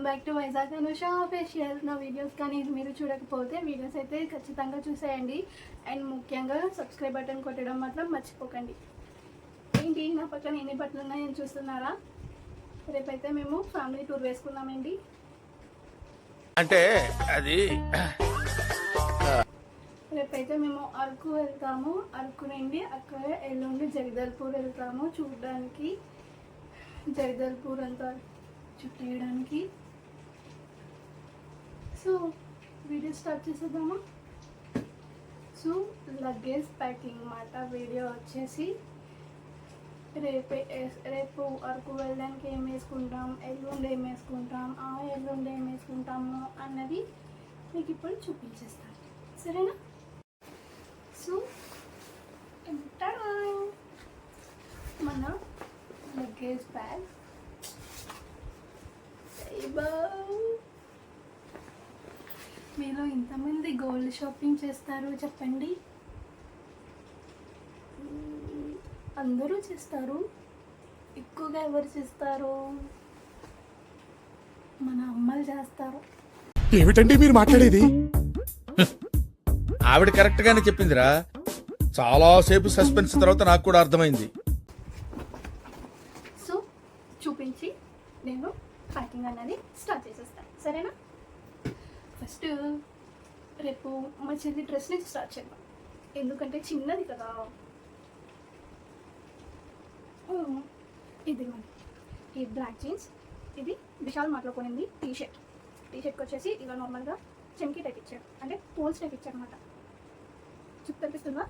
Back to Vizag Anusha facial. నా videos కానీ మీరు చూడకపోతే వీడియోస్ అయితే ఖచ్చితంగా చూసేయండి. అండ్ ముఖ్యంగా సబ్స్క్రైబ్ బటన్ కొట్టడం మాత్రం మర్చిపోకండి. ఏంటి నా పక్కన ఎన్ని బట్టలు ఉన్నాయని చూస్తున్నారా? రేపైతే మేము ఫ్యామిలీ టూర్ వేసుకున్నామండి. అంటే అది రేపైతే మేము అరకు వెళ్తాము. అరకు నుండి అక్కడ ఎల్లుండి జగదల్పూర్ వెళ్తాము చూడడానికి. జగదల్పూర్ అంతా చుట్టేయడానికి. సో వీడియో స్టార్ట్ చేసేద్దామా? సో లగేజ్ ప్యాకింగ్ మాట వీడియో వచ్చేసి రేపు అరకు వెళ్ళడానికి ఏం వేసుకుంటాం, ఎల్లుండి ఏం వేసుకుంటాం, ఎల్లుండి ఏం వేసుకుంటాము అన్నది మీకు ఇప్పుడు చూపించేస్తాను, సరేనా? సో మన లగేజ్ బ్యాగ్. మీలో ఇంతమంది గోల్డ్ షాపింగ్ చేస్తారు చెప్పండి? అందరూ చేస్తారు. ఎక్కువగా ఎవరు చేస్తారు? మన అమ్మలు చేస్తారు. ఏమిటండి మీరు మాట్లాడేది? ఆవిడ కరెక్ట్ గానే చెప్పిందిరా. చాలా సేపు సస్పెన్స్ తర్వాత నాకు కూడా అర్థమైంది. సో చూపించి నేను ప్యాకింగ్ అన్నది స్టార్ట్ చేసేస్తాను, సరేనా? ఫస్ట్ రేపు మా చెల్లి డ్రెస్ నుంచి స్టార్ట్ చేద్దాం, ఎందుకంటే చిన్నది కదా. ఇది ఈ బ్లాక్ జీన్స్, ఇది విశాల్ మార్ట్లో కొనింది టీషర్ట్కి వచ్చేసి ఇలా నార్మల్గా చెంకి టైప్ ఇచ్చాడు, అంటే పోల్స్ టైప్ ఇచ్చాడు అనమాట. చుట్టూ కనిపిస్తుందా?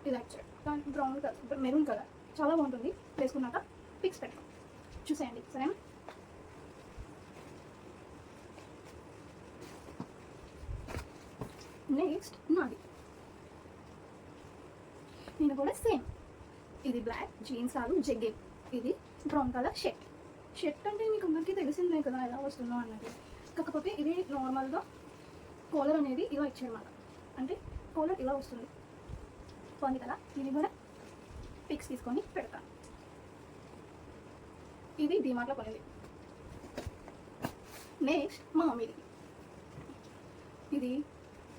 ఇలా ఇచ్చాడు. దాని బ్రౌన్ కలర్, మెరూన్ కలర్, చాలా బాగుంటుంది. వేసుకున్నాక పిక్స్ పెడతాం, చూసేయండి, సరేనా? నెక్స్ట్ నాది, నేను కూడా సేమ్. ఇది బ్లాక్ జీన్స్ కాదు, జెగ్గిన్. ఇది బ్రౌన్ కలర్ షర్ట్ అంటే మీకు అందరికీ తెలిసిందే కదా ఎలా వస్తుందో అన్నది. కాకపోతే ఇది నార్మల్గా కాలర్ అనేది ఇలా ఇచ్చాడన్నమాట, అంటే కాలర్ ఇలా వస్తుంది, బాగుంది కదా. ఇది కూడా పిక్స్ తీసుకొని పెడతాను. ఇది డిమార్ట్లో కొనేది. నెక్స్ట్ మా మమ్మీది. ఇది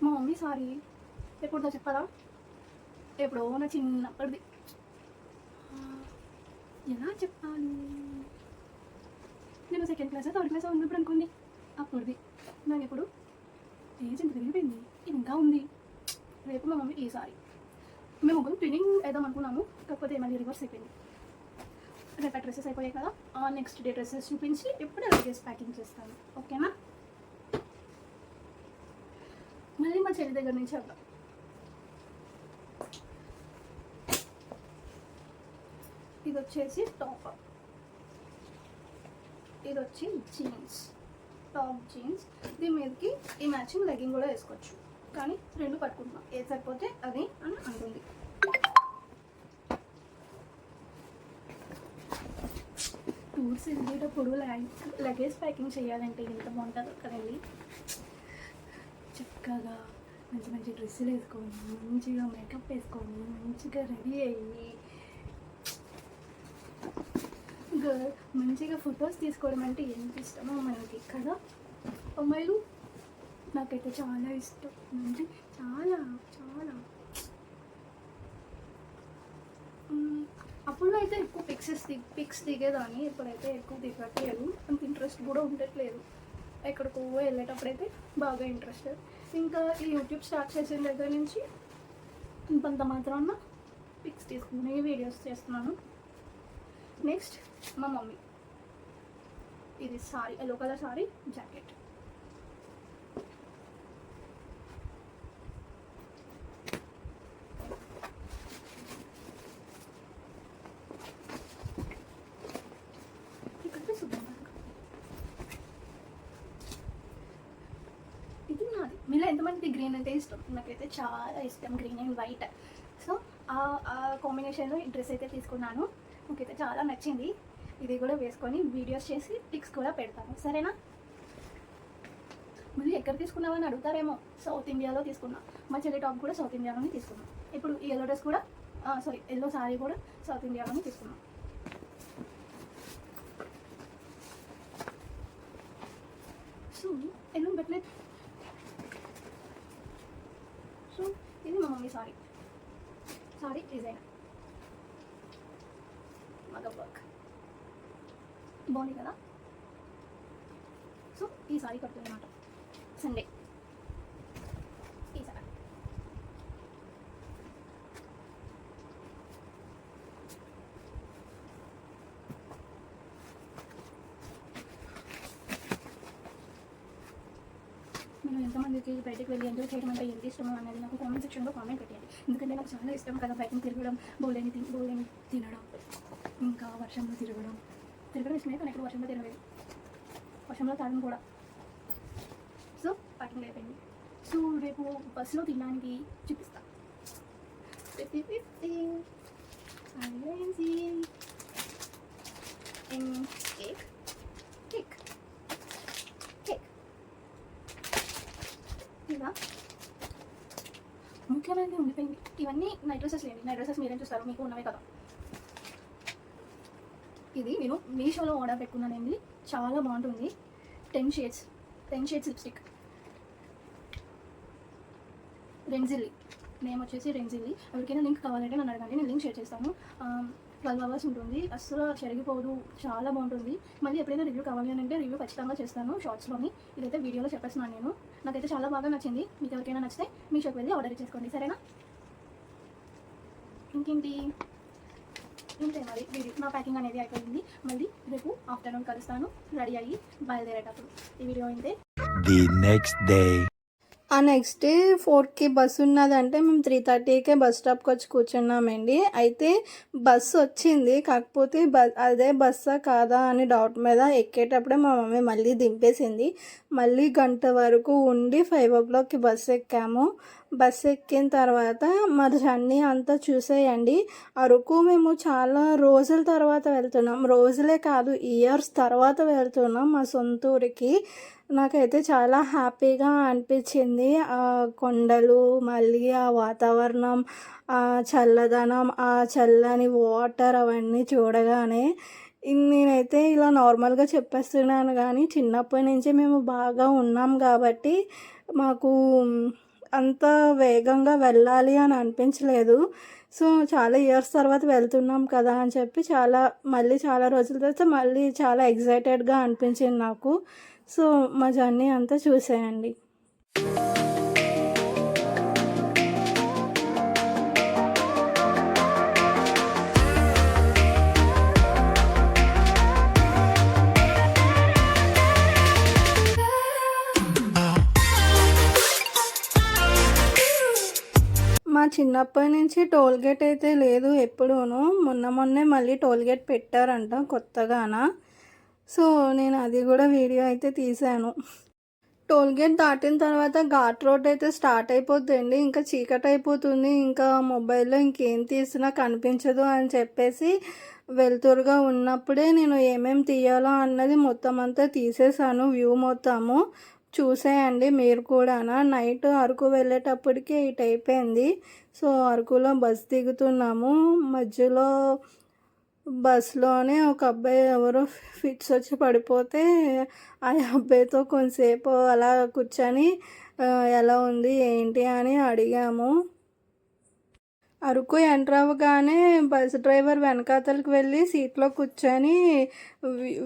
మా మమ్మీ సారీ, ఎప్పుడుదో చెప్పాలా? ఎప్పుడో నా చిన్నప్పటిది. ఎలా చెప్పాలి? నేను సెకండ్ క్లాస్ థర్డ్ క్లాస్ ఉన్నప్పుడు అనుకోండి, అప్పుడుది. నాకు ఇప్పుడు ఏజ్ ఎంత పెరిగిపోయింది, ఇది ఇంకా ఉంది. రేపు మా మమ్మీ ఈసారి మేము ముగ్గురు ట్విన్నింగ్ వేద్దాం అనుకున్నాము, కాకపోతే మళ్ళీ రివర్స్ అయిపోయింది. రేపు డ్రెస్సెస్ అయిపోయాయి కదా, నెక్స్ట్ డే డ్రెస్సెస్ చూపించి ఎప్పుడు లగేజ్ ప్యాకింగ్ చేస్తాను, ఓకేనా? మళ్ళీ మా చెల్లి దగ్గర నుంచి వెళ్దాం. ఇది వచ్చేసి టాప్, ఇది వచ్చి జీన్స్, టాప్ జీన్స్. దీని మీదకి ఈ మ్యాచింగ్ లెగ్గింగ్ కూడా వేసుకోవచ్చు, కానీ రెండు పట్టుకుంటున్నాం, ఏది సరిపోతే అది అని అంటుంది. టూర్స్ వెళ్ళేటప్పుడు లగేజ్ ప్యాకింగ్ చేయాలంటే ఎంత బాగుంటుందో కదండి. చక్కగా మంచి మంచి డ్రెస్సులు వేసుకొని, మంచిగా మేకప్ వేసుకొని, మంచిగా రెడీ అయ్యి మంచిగా ఫొటోస్ తీసుకోవడం అంటే ఎంత ఇష్టమో మనకి కదా అమ్మాయిలు. నాకైతే చాలా ఇష్టం, అంటే చాలా చాలా. అప్పుడు అయితే ఎక్కువ పిక్స్ దిగేదాన్ని, ఇప్పుడైతే ఎక్కువ దిగట్లేదు, అంత ఇంట్రెస్ట్ కూడా ఉండట్లేదు. ఎక్కడికో వెళ్ళేటప్పుడైతే బాగా ఇంట్రెస్ట్. ఇంకా ఈ యూట్యూబ్ స్టార్ట్ చేసిన దగ్గర నుంచి ఇంత మాత్రాన పిక్స్ తీసుకుని వీడియోస్ చేస్తున్నాను. నెక్స్ట్ మా మమ్మీ, ఇది sorry, yellow colour sorry, jacket. ఇది నాది. మీలో ఎంతమందికి గ్రీన్ అంటే ఇష్టం? నాకైతే చాలా ఇష్టం, గ్రీన్ అండ్ వైట్. సో ఆ కాంబినేషన్లో ఈ డ్రెస్ అయితే తీసుకున్నాను, నాకైతే చాలా నచ్చింది. ఇది కూడా వేసుకొని వీడియోస్ చేసి పిక్స్ కూడా పెడతాను, సరేనా? మళ్ళీ ఎక్కడ తీసుకున్నామని అడుగుతారేమో. సౌత్ ఇండియాలో తీసుకున్నా. మా చెల్లి టాప్ కూడా సౌత్ ఇండియాలోనే తీసుకున్నాం. ఇప్పుడు ఈ ఎల్లో డ్రెస్ కూడా ఎల్లో సారీ కూడా సౌత్ ఇండియాలోనే తీసుకున్నాం. సో ఎందుకు పెట్టలేదు. సో ఇది మా మమ్మీ సారీ డిజైన్ మగ వర్క్ బాగుంది కదా. సో ఈ సారీ కడుతుంది అన్నమాట సండే. ఈ సారీ మీరు ఎంతమందికి బయటకు వెళ్ళి ఎంజాయ్ చేయడం అంటే ఎంత ఇష్టమో అనేది నాకు కామెంట్ సెక్షన్లో కామెంట్ పెట్టండి. ఎందుకంటే నాకు చాలా ఇష్టం కదా బయటకు తిరగడం, బోలేని తినడం, ఇంకా వర్షంలో తిరగడం ఇష్టమే. కానీ ఎప్పుడు వర్షంలో తిరగలేదు, వర్షంలో తాగడం కూడా. సో ప్యాకింగ్ అయిపోయింది. సో రేపు బస్సులో తినడానికి చూపిస్తా. ఇలా ముఖ్యమైనది ఉండిపోయింది. ఇవన్నీ నైట్ డ్రెస్సెస్ లేండి. నైట్ డ్రెస్సెస్ మీరేం చూస్తారు, మీకు ఉన్నవే కదా. ఇది నేను మీషోలో ఆర్డర్ పెట్టుకున్నానండి, చాలా బాగుంటుంది. 10 షేడ్స్ లిప్స్టిక్, రెంజిల్లి నేమ్ వచ్చేసి రెంజిల్లి. ఎవరికైనా లింక్ కావాలంటే నన్ను అడగండి, నేను లింక్ షేర్ చేస్తాను. 12 hours ఉంటుంది, అస్సలు చెరిగిపోదు, చాలా బాగుంటుంది. మళ్ళీ ఎప్పుడైనా రివ్యూ కావాలి అని అంటే రివ్యూ ఖచ్చితంగా చేస్తాను షార్ట్స్లోని. ఇదైతే వీడియోలో చెప్పేస్తున్నాను నేను. నాకైతే చాలా బాగా నచ్చింది. మీకు ఎవరికైనా నచ్చితే మీషోకి వెళ్ళి ఆర్డర్ చేసుకోండి, సరేనా? ఇంకేంటి ఇంతే మరి వీడియో. నా ప్యాకింగ్ అనేది అయిపోయింది. మళ్ళీ రేపు ఆఫ్టర్నూన్ కలుస్తాను రెడీ అయ్యి బయలుదేరేటప్పుడు. ఈ వీడియో అయితే The next day. ఆ నెక్స్ట్ డే 4కి బస్సు ఉన్నదంటే మేము 3:30కే బస్ స్టాప్కి వచ్చి కూర్చున్నామండి. అయితే బస్సు వచ్చింది, కాకపోతే అదే బస్సా కాదా అని డౌట్ మీద ఎక్కేటప్పుడే మా మమ్మీ మళ్ళీ దింపేసింది. మళ్ళీ గంట వరకు ఉండి 5 o'clockకి బస్సు ఎక్కాము. బస్సు ఎక్కిన తర్వాత మా జర్నీ అంతా చూసేయండి. అరకు మేము చాలా రోజుల తర్వాత వెళ్తున్నాం, రోజులే కాదు ఇయర్స్ తర్వాత వెళ్తున్నాం మా సొంత ఊరికి. నాకైతే చాలా హ్యాపీగా అనిపించింది. ఆ కొండలు, మళ్ళీ ఆ వాతావరణం, ఆ చల్లదనం, ఆ చల్లని వాటర్ అవన్నీ చూడగానే నేనైతే ఇలా నార్మల్గా చెప్పేస్తున్నాను కానీ చిన్నప్పటి నుంచి మేము బాగా ఉన్నాం కాబట్టి మాకు అంత వేగంగా వెళ్ళాలి అని అనిపించలేదు. సో చాలా ఇయర్స్ తర్వాత వెళ్తున్నాం కదా అని చెప్పి మళ్ళీ చాలా రోజుల తర్వాత మళ్ళీ చాలా ఎగ్జైటెడ్గా అనిపించింది నాకు. సో మా జర్నీ అంతా చూసేయండి. మా చిన్నప్పటి నుంచి టోల్ గేట్ అయితే లేదు ఎప్పుడూను. మొన్నే మళ్ళీ టోల్ గేట్ పెట్టారంట కొత్తగాన. సో నేను అది కూడా వీడియో అయితే తీశాను. టోల్ గేట్ దాటిన తర్వాత ఘాట్ రోడ్ అయితే స్టార్ట్ అయిపోతుంది. ఇంకా చీకటి అయిపోతుంది, ఇంకా మొబైల్లో ఇంకేం తీసినా కనిపించదు అని చెప్పేసి వెలుతురుగా ఉన్నప్పుడే నేను ఏమేమి తీయాలో అన్నది మొత్తం అంతా తీసేసాను. వ్యూ మొత్తము చూసేయండి మీరు కూడా. నైట్ అరకు వెళ్ళేటప్పటికి 8 అయిపోయింది. సో అరకులో బస్ దిగుతున్నాము. మధ్యలో బస్లోనే ఒక అబ్బాయి ఎవరో ఫిట్స్ వచ్చి పడిపోతే ఆ అబ్బాయితో కొంతసేపు అలా కూర్చొని ఎలా ఉంది ఏంటి అని అడిగాము. అరకు ఎంటర్ అవ్వగానే బస్ డ్రైవర్ వెనకాతలకు వెళ్ళి సీట్లో కూర్చొని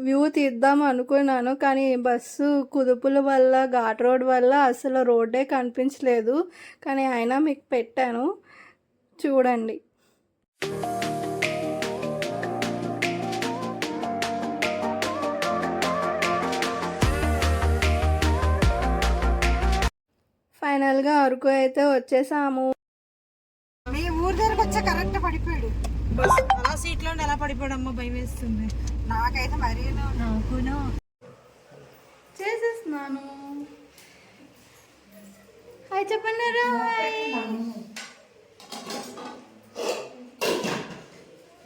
వ్యూ తీద్దాం అనుకున్నాను. కానీ బస్సు కుదుపుల వల్ల, ఘాట్ రోడ్ వల్ల అసలు రోడ్డే కనిపించలేదు. కానీ అయినా మీకు పెట్టాను చూడండి. ఫైనల్గా అరకు అయితే వచ్చేసాము. మీ ఊరి దగ్గరకు వచ్చా కరెక్ట్ పడిపోయాడు. అలా సీట్లో ఎలా పడిపోయాడు అమ్మ, భయం వేస్తుంది నాకైతే. మరీ నాకును చేసేస్తున్నాను. హాయ్ చెప్పండి.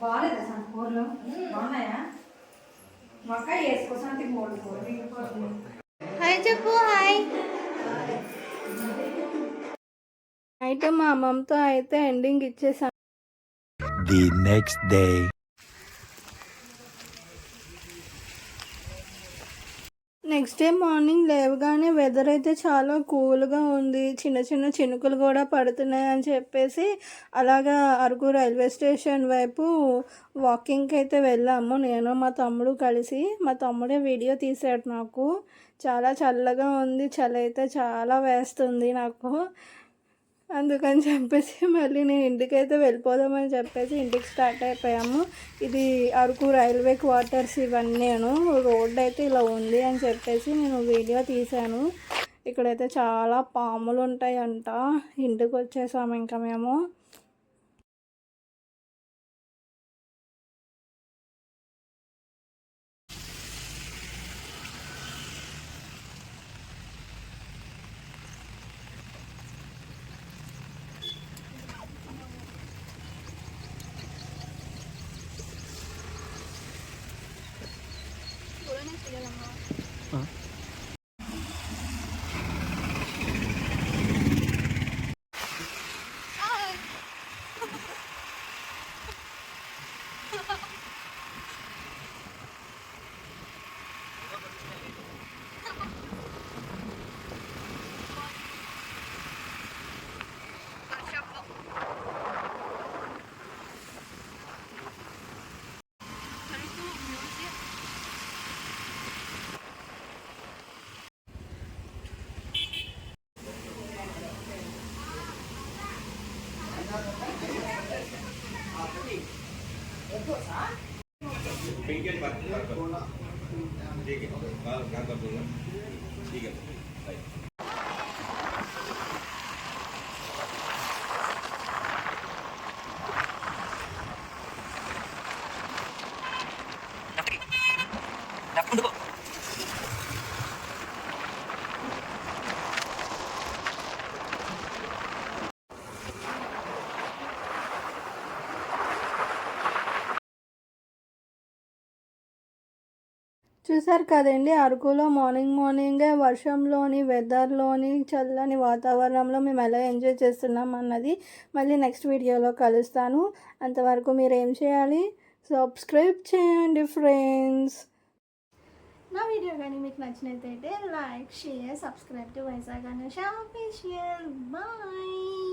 బాగాలేదా సంత కూరలు? బాగున్నాయా? మొక్క వేసుకో సంతి మూడు కూర. హాయ్ చెప్పు. హాయ్. అయితే మా అమ్మమ్మతో అయితే ఎండింగ్ ఇచ్చేసాను. The next day. Next day morning లేవగానే వెదర్ అయితే చాలా కూల్గా ఉంది, చిన్న చిన్న చినుకులు కూడా పడుతున్నాయి అని చెప్పేసి అలాగా అరకు రైల్వే స్టేషన్ వైపు వాకింగ్కి అయితే వెళ్ళాము. నేను మా తమ్ముడు కలిసి, మా తమ్ముడే వీడియో తీసాడు. నాకు చాలా చల్లగా ఉంది, చలి అయితే చాలా వేస్తుంది నాకు. అందుకని చెప్పేసి మళ్ళీ నేను ఇంటికైతే వెళ్ళిపోదామని చెప్పేసి ఇంటికి స్టార్ట్ అయిపోయాము. ఇది అరకు రైల్వే క్వార్టర్స్ ఇవన్నీను. రోడ్ అయితే ఇలా ఉంది అని చెప్పేసి నేను వీడియో తీశాను. ఇక్కడైతే చాలా పాములు ఉంటాయంట. ఇంటికి వచ్చేసాము ఇంకా మేము. చూసారు కదండి, అరకులో మార్నింగే వర్షంలోని వెదర్లోని చల్లని వాతావరణంలో మేము ఎలా ఎంజాయ్ చేస్తున్నాం అన్నది మళ్ళీ నెక్స్ట్ వీడియోలో కలుస్తాను. అంతవరకు మీరు ఏం చేయాలి, సబ్స్క్రైబ్ చేయండి ఫ్రెండ్స్. నా వీడియో కానీ మీకు నచ్చినట్లయితే like, share, subscribe to Vizag Anusha official. Bye.